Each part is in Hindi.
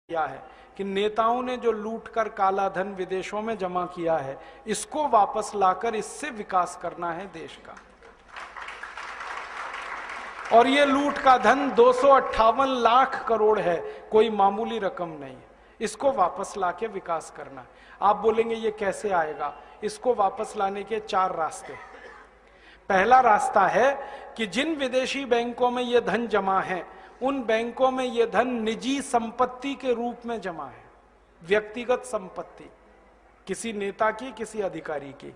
किया है कि नेताओं ने जो लूट कर काला धन विदेशों में जमा किया है, इसको वापस लाकर इससे विकास करना है देश का। और ये लूट का धन 258 लाख करोड़ है, कोई मामूली रकम नहीं है। इसको वापस लाके विकास करना है। आप बोलेंगे ये कैसे आएगा? इसको वापस लाने के 4 रास्ते। पहला रास्ता है कि जिन विदेशी बैंकों में ये धन जमा है, उन बैंकों में यह धन निजी संपत्ति के रूप में जमा है। व्यक्तिगत संपत्ति, किसी नेता की, किसी अधिकारी की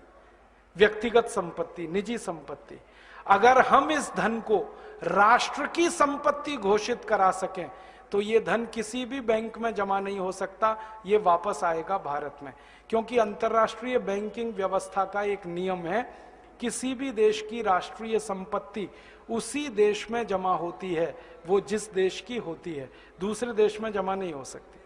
व्यक्तिगत संपत्ति, निजी संपत्ति। अगर हम इस धन को राष्ट्र की संपत्ति घोषित करा सकें तो यह धन किसी भी बैंक में जमा नहीं हो सकता, यह वापस आएगा भारत में। क्योंकि अंतर्राष्ट्रीय बैंकिंग व्यवस्था का एक नियम है, किसी भी देश की राष्ट्रीय संपत्ति उसी देश में जमा होती है, वो जिस देश की होती है, दूसरे देश में जमा नहीं हो सकती।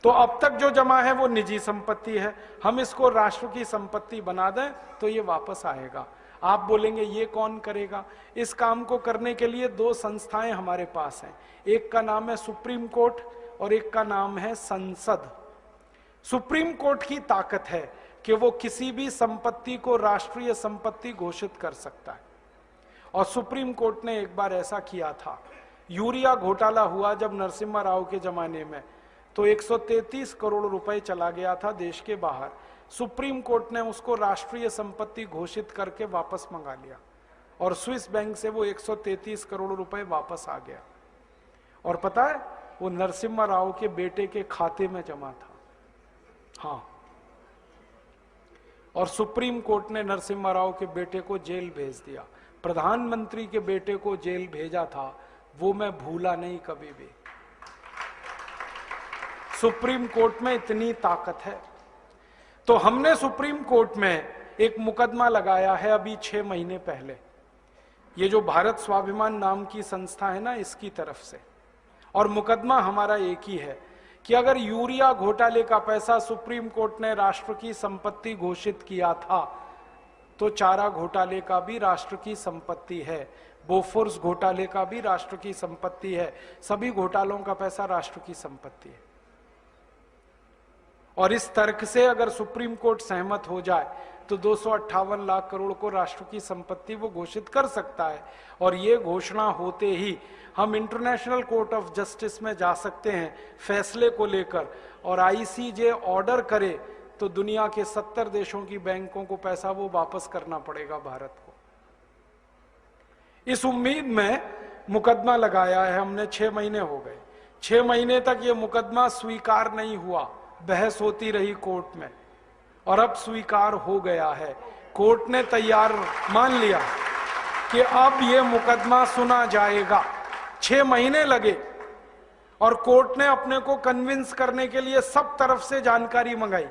तो अब तक जो जमा है वो निजी संपत्ति है, हम इसको राष्ट्र की संपत्ति बना दें तो ये वापस आएगा। आप बोलेंगे ये कौन करेगा? इस काम को करने के लिए 2 संस्थाएं हमारे पास हैं। एक का नाम है सुप्रीम कोर्ट और एक का नाम है संसद। सुप्रीम कोर्ट की ताकत है कि वो किसी भी संपत्ति को राष्ट्रीय संपत्ति घोषित कर सकता है। और सुप्रीम कोर्ट ने एक बार ऐसा किया था, यूरिया घोटाला हुआ जब नरसिम्हा राव के जमाने में, तो 133 करोड़ रुपए चला गया था देश के बाहर। सुप्रीम कोर्ट ने उसको राष्ट्रीय संपत्ति घोषित करके वापस मंगा लिया और स्विस बैंक से वो 133 करोड़ रुपए वापस आ गया। और पता है, वो नरसिम्हा राव के बेटे के खाते में जमा था। हाँ, और सुप्रीम कोर्ट ने नरसिम्हा राव के बेटे को जेल भेज दिया। प्रधानमंत्री के बेटे को जेल भेजा था, वो मैं भूला नहीं कभी भी। सुप्रीम कोर्ट में इतनी ताकत है। तो हमने सुप्रीम कोर्ट में एक मुकदमा लगाया है अभी 6 महीने पहले, ये जो भारत स्वाभिमान नाम की संस्था है ना, इसकी तरफ से। और मुकदमा हमारा एक ही है कि अगर यूरिया घोटाले का पैसा सुप्रीम कोर्ट ने राष्ट्र की संपत्ति घोषित किया था, तो चारा घोटाले का भी राष्ट्र की संपत्ति है, बोफोर्स घोटाले का भी राष्ट्र की संपत्ति है, सभी घोटालों का पैसा राष्ट्र की संपत्ति है। और इस तर्क से अगर सुप्रीम कोर्ट सहमत हो जाए तो 258 लाख करोड़ को राष्ट्र की संपत्ति वो घोषित कर सकता है। और ये घोषणा होते ही हम इंटरनेशनल कोर्ट ऑफ जस्टिस में जा सकते हैं फैसले को लेकर, और आईसीजे ऑर्डर करे तो दुनिया के 70 देशों की बैंकों को पैसा वो वापस करना पड़ेगा भारत को। इस उम्मीद में मुकदमा लगाया है हमने। 6 महीने हो गए, 6 महीने तक ये मुकदमा स्वीकार नहीं हुआ, बहस होती रही कोर्ट में, और अब स्वीकार हो गया है। कोर्ट ने तैयार मान लिया कि अब ये मुकदमा सुना जाएगा। 6 महीने लगे और कोर्ट ने अपने को कन्विंस करने के लिए सब तरफ से जानकारी मंगाई।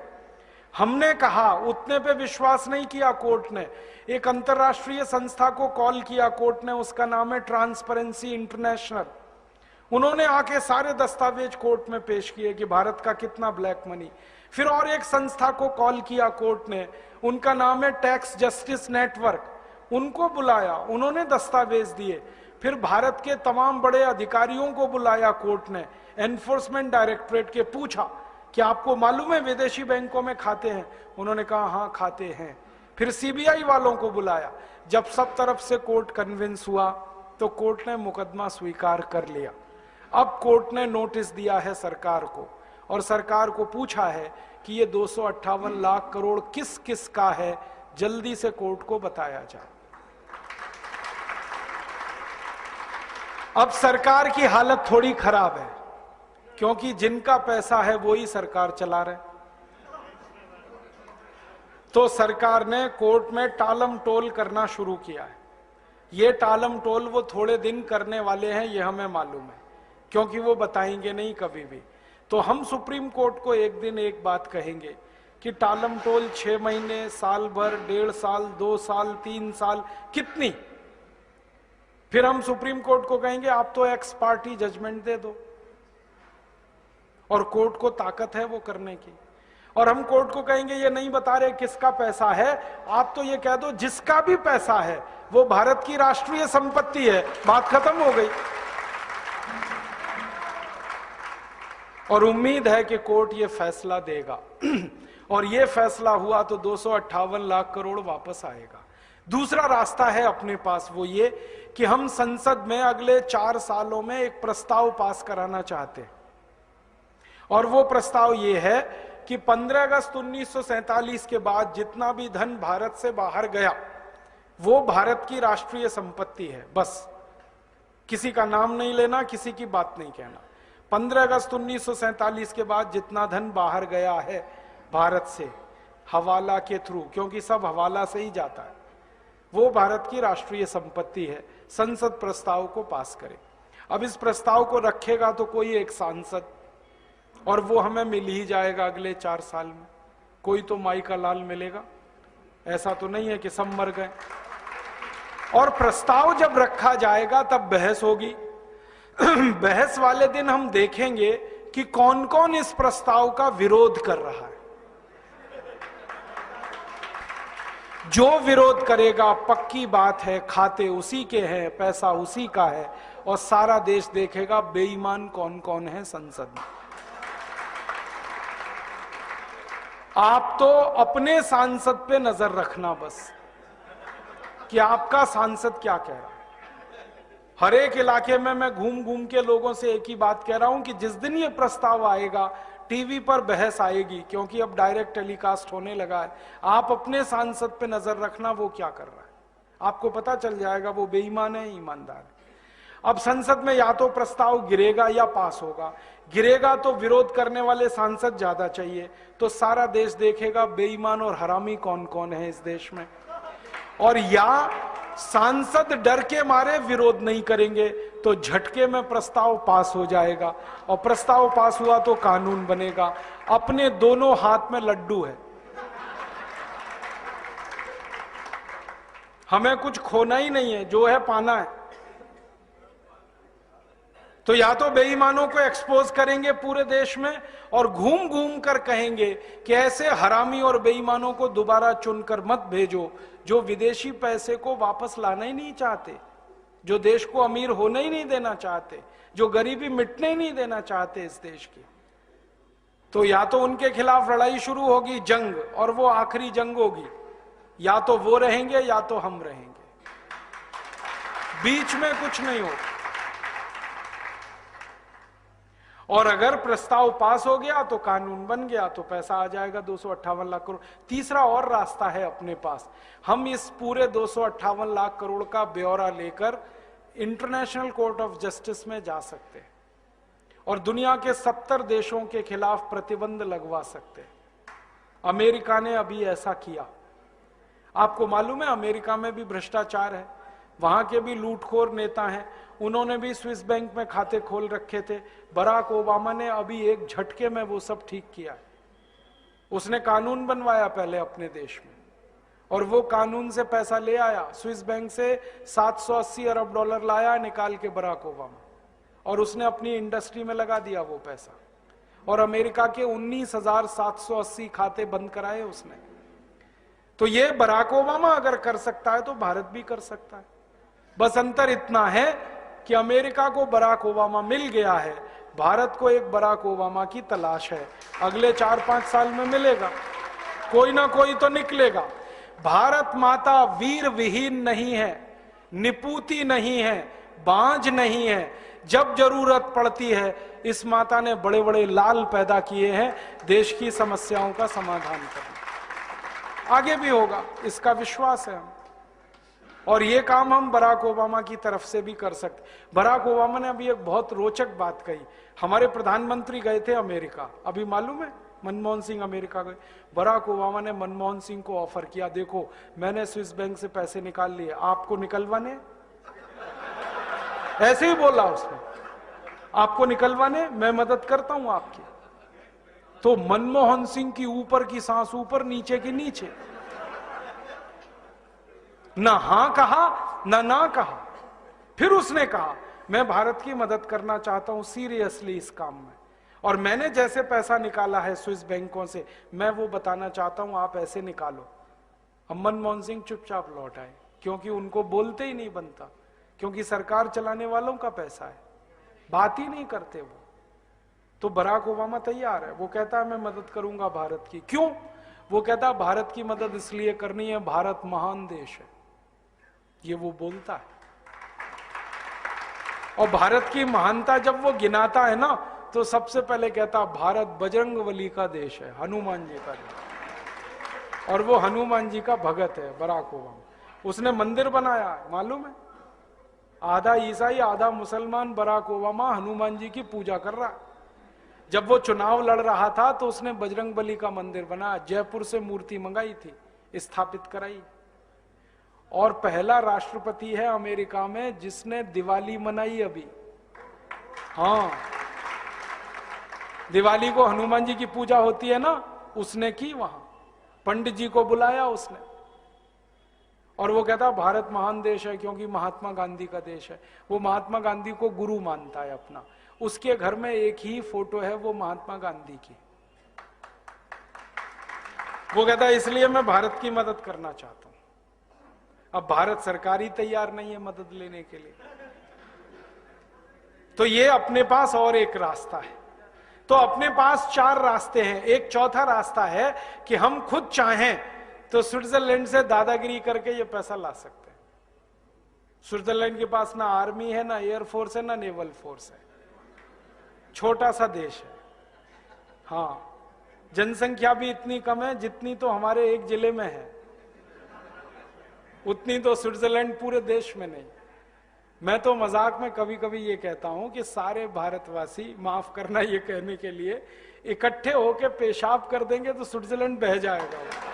हमने कहा, उतने पे विश्वास नहीं किया कोर्ट ने। एक अंतर्राष्ट्रीय संस्था को कॉल किया कोर्ट ने, उसका नाम है ट्रांसपेरेंसी इंटरनेशनल। उन्होंने आके सारे दस्तावेज कोर्ट में पेश किए कि भारत का कितना ब्लैक मनी। फिर और एक संस्था को कॉल किया कोर्ट ने, उनका नाम है टैक्स जस्टिस नेटवर्क। उनको बुलाया, उन्होंने दस्तावेज दिए। फिर भारत के तमाम बड़े अधिकारियों को बुलाया कोर्ट ने, एनफोर्समेंट डायरेक्टरेट के, पूछा कि आपको मालूम है विदेशी बैंकों में खाते हैं? उन्होंने कहा हाँ खाते हैं। फिर सीबीआई वालों को बुलाया। जब सब तरफ से कोर्ट कन्विंस हुआ तो कोर्ट ने मुकदमा स्वीकार कर लिया। अब कोर्ट ने नोटिस दिया है सरकार को, और सरकार को पूछा है कि ये 258 लाख करोड़ किस किस का है, जल्दी से कोर्ट को बताया जाए। अब सरकार की हालत थोड़ी खराब है, क्योंकि जिनका पैसा है वो ही सरकार चला रहे। तो सरकार ने कोर्ट में टालम टोल करना शुरू किया है। ये टालम टोल वो थोड़े दिन करने वाले हैं, ये हमें मालूम है, क्योंकि वो बताएंगे नहीं कभी भी। तो हम सुप्रीम कोर्ट को एक दिन एक बात कहेंगे कि टालम टोल 6 महीने, साल भर, 1.5 साल, 2 साल, 3 साल, कितनी? फिर हम सुप्रीम कोर्ट को कहेंगे आप तो एक्स पार्टी जजमेंट दे दो, और कोर्ट को ताकत है वो करने की। और हम कोर्ट को कहेंगे ये नहीं बता रहे किसका पैसा है, आप तो ये कह दो जिसका भी पैसा है वो भारत की राष्ट्रीय संपत्ति है, बात खत्म हो गई। और उम्मीद है कि कोर्ट ये फैसला देगा और ये फैसला हुआ तो 258 लाख करोड़ वापस आएगा। दूसरा रास्ता है अपने पास, वो ये कि हम संसद में अगले 4 सालों में एक प्रस्ताव पास कराना चाहते हैं, और वो प्रस्ताव ये है कि 15 अगस्त 1947 के बाद जितना भी धन भारत से बाहर गया वो भारत की राष्ट्रीय संपत्ति है। बस किसी का नाम नहीं लेना, किसी की बात नहीं कहना। 15 अगस्त 1947 के बाद जितना धन बाहर गया है भारत से हवाला के थ्रू, क्योंकि सब हवाला से ही जाता है, वो भारत की राष्ट्रीय संपत्ति है। संसद प्रस्ताव को पास करे। अब इस प्रस्ताव को रखेगा तो कोई एक सांसद, और वो हमें मिल ही जाएगा अगले 4 साल में। कोई तो माई का लाल मिलेगा, ऐसा तो नहीं है कि सब मर गए। और प्रस्ताव जब रखा जाएगा तब बहस होगी। बहस वाले दिन हम देखेंगे कि कौन कौन इस प्रस्ताव का विरोध कर रहा है। जो विरोध करेगा पक्की बात है खाते उसी के हैं, पैसा उसी का है, और सारा देश देखेगा बेईमान कौन कौन है संसद में। आप तो अपने सांसद पे नजर रखना बस कि आपका सांसद क्या कह रहा है। हर एक इलाके में मैं घूम घूम के लोगों से एक ही बात कह रहा हूं कि जिस दिन ये प्रस्ताव आएगा टीवी पर बहस आएगी, क्योंकि अब डायरेक्ट टेलीकास्ट होने लगा है। आप अपने सांसद पे नजर रखना वो क्या कर रहा है, आपको पता चल जाएगा वो बेईमान है ईमानदार है। अब संसद में या तो प्रस्ताव गिरेगा या पास होगा। गिरेगा तो विरोध करने वाले सांसद ज्यादा चाहिए, तो सारा देश देखेगा बेईमान और हरामी कौन कौन है इस देश में। और या सांसद डर के मारे विरोध नहीं करेंगे तो झटके में प्रस्ताव पास हो जाएगा, और प्रस्ताव पास हुआ तो कानून बनेगा। अपने दोनों हाथ में लड्डू है, हमें कुछ खोना ही नहीं है, जो है पाना है। तो या तो बेईमानों को एक्सपोज करेंगे पूरे देश में, और घूम घूम कर कहेंगे कि ऐसे हरामी और बेईमानों को दोबारा चुनकर मत भेजो जो विदेशी पैसे को वापस लाना ही नहीं चाहते, जो देश को अमीर होने ही नहीं देना चाहते, जो गरीबी मिटने ही नहीं देना चाहते इस देश की। तो या तो उनके खिलाफ लड़ाई शुरू होगी, जंग, और वो आखिरी जंग होगी। या तो वो रहेंगे या तो हम रहेंगे, बीच में कुछ नहीं होगा। और अगर प्रस्ताव पास हो गया तो कानून बन गया, तो पैसा आ जाएगा 258 लाख करोड़। तीसरा और रास्ता है अपने पास, हम इस पूरे 258 लाख करोड़ का ब्यौरा लेकर इंटरनेशनल कोर्ट ऑफ जस्टिस में जा सकते हैं और दुनिया के 70 देशों के खिलाफ प्रतिबंध लगवा सकते हैं। अमेरिका ने अभी ऐसा किया। आपको मालूम है अमेरिका में भी भ्रष्टाचार है, वहां के भी लूटखोर नेता हैं, उन्होंने भी स्विस बैंक में खाते खोल रखे थे। बराक ओबामा ने अभी एक झटके में वो सब ठीक किया। उसने कानून बनवाया पहले अपने देश में, और वो कानून से पैसा ले आया। स्विस बैंक से 780 अरब डॉलर लाया निकाल के बराक ओबामा, और उसने अपनी इंडस्ट्री में लगा दिया वो पैसा। और अमेरिका के 19,780 खाते बंद कराए उसने। तो ये बराक ओबामा अगर कर सकता है तो भारत भी कर सकता है। बस अंतर इतना है कि अमेरिका को बराक ओबामा मिल गया है, भारत को एक बराक ओबामा की तलाश है। अगले 4-5 साल में मिलेगा, कोई ना कोई तो निकलेगा। भारत माता वीर विहीन नहीं है, निपूती नहीं है, बांझ नहीं है। जब जरूरत पड़ती है इस माता ने बड़े बड़े लाल पैदा किए हैं देश की समस्याओं का समाधान करने। आगे भी होगा, इसका विश्वास है हम। और ये काम हम बराक ओबामा की तरफ से भी कर सकते। बराक ओबामा ने अभी एक बहुत रोचक बात कही। हमारे प्रधानमंत्री गए थे अमेरिका, अभी मालूम है मनमोहन सिंह अमेरिका गए। बराक ओबामा ने मनमोहन सिंह को ऑफर किया, देखो मैंने स्विस बैंक से पैसे निकाल लिए, आपको निकलवाने? ऐसे ही बोला उसने, आपको निकलवाने, मैं मदद करता हूं आपकी। तो मनमोहन सिंह की ऊपर की सांस ऊपर, नीचे की नीचे, ना हां कहा ना कहा। फिर उसने कहा मैं भारत की मदद करना चाहता हूं सीरियसली इस काम में, और मैंने जैसे पैसा निकाला है स्विस बैंकों से मैं वो बताना चाहता हूं, आप ऐसे निकालो। अब मनमोहन सिंह चुपचाप लौट आए, क्योंकि उनको बोलते ही नहीं बनता, क्योंकि सरकार चलाने वालों का पैसा है, बात ही नहीं करते वो। तो बराक ओबामा तैयार है, वो कहता है मैं मदद करूंगा भारत की। क्यों? वो कहता है भारत की मदद इसलिए करनी है, भारत महान देश है, ये वो बोलता है। और भारत की महानता जब वो गिनाता है ना, तो सबसे पहले कहता भारत बजरंगबली का देश है, हनुमान जी का देश। और वो हनुमान जी का भगत है बराक ओबामा। उसने मंदिर बनाया है, मालूम है? आधा ईसाई आधा मुसलमान बराक ओबामा हनुमान जी की पूजा कर रहा है। जब वो चुनाव लड़ रहा था तो उसने बजरंगबली का मंदिर बनाया, जयपुर से मूर्ति मंगाई थी, स्थापित कराई। और पहला राष्ट्रपति है अमेरिका में जिसने दिवाली मनाई अभी। हाँ, दिवाली को हनुमान जी की पूजा होती है ना, उसने की वहां, पंडित जी को बुलाया उसने। और वो कहता भारत महान देश है क्योंकि महात्मा गांधी का देश है। वो महात्मा गांधी को गुरु मानता है अपना। उसके घर में एक ही फोटो है, वो महात्मा गांधी की। वो कहता है इसलिए मैं भारत की मदद करना चाहता हूं। अब भारत सरकार ही तैयार नहीं है मदद लेने के लिए। तो ये अपने पास और एक रास्ता है। तो अपने पास 4 रास्ते हैं। एक चौथा रास्ता है कि हम खुद चाहें तो स्विट्जरलैंड से दादागिरी करके ये पैसा ला सकते हैं। स्विट्जरलैंड के पास ना आर्मी है, ना एयरफोर्स है, ना नेवल फोर्स है, छोटा सा देश है। हाँ, जनसंख्या भी इतनी कम है जितनी तो हमारे एक जिले में है, उतनी तो स्विट्जरलैंड पूरे देश में नहीं। मैं तो मजाक में कभी कभी ये कहता हूं कि सारे भारतवासी, माफ करना ये कहने के लिए, इकट्ठे होकर पेशाब कर देंगे तो स्विट्जरलैंड बह जाएगा।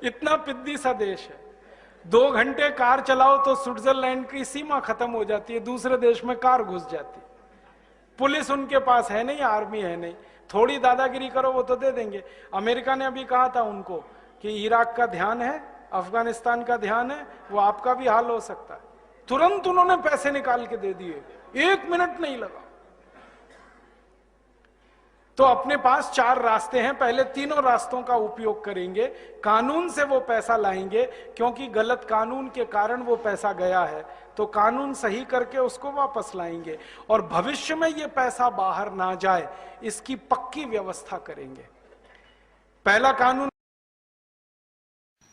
इतना पिद्दी सा देश है। 2 घंटे कार चलाओ तो स्विट्जरलैंड की सीमा खत्म हो जाती है, दूसरे देश में कार घुस जाती है। पुलिस उनके पास है नहीं, आर्मी है नहीं, थोड़ी दादागिरी करो वो तो दे देंगे। अमेरिका ने अभी कहा था उनको कि इराक का ध्यान है, अफगानिस्तान का ध्यान है, वो आपका भी हाल हो सकता है। तुरंत उन्होंने पैसे निकाल के दे दिए, 1 मिनट नहीं लगा। तो अपने पास 4 रास्ते हैं, पहले तीनों रास्तों का उपयोग करेंगे। कानून से वो पैसा लाएंगे, क्योंकि गलत कानून के कारण वो पैसा गया है, तो कानून सही करके उसको वापस लाएंगे और भविष्य में ये पैसा बाहर ना जाए इसकी पक्की व्यवस्था करेंगे। पहला कानून।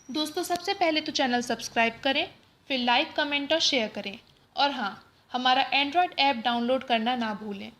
दोस्तों, सबसे पहले तो चैनल सब्सक्राइब करें, फिर लाइक, कमेंट और शेयर करें। और हाँ, हमारा एंड्रॉयड ऐप डाउनलोड करना ना भूलें।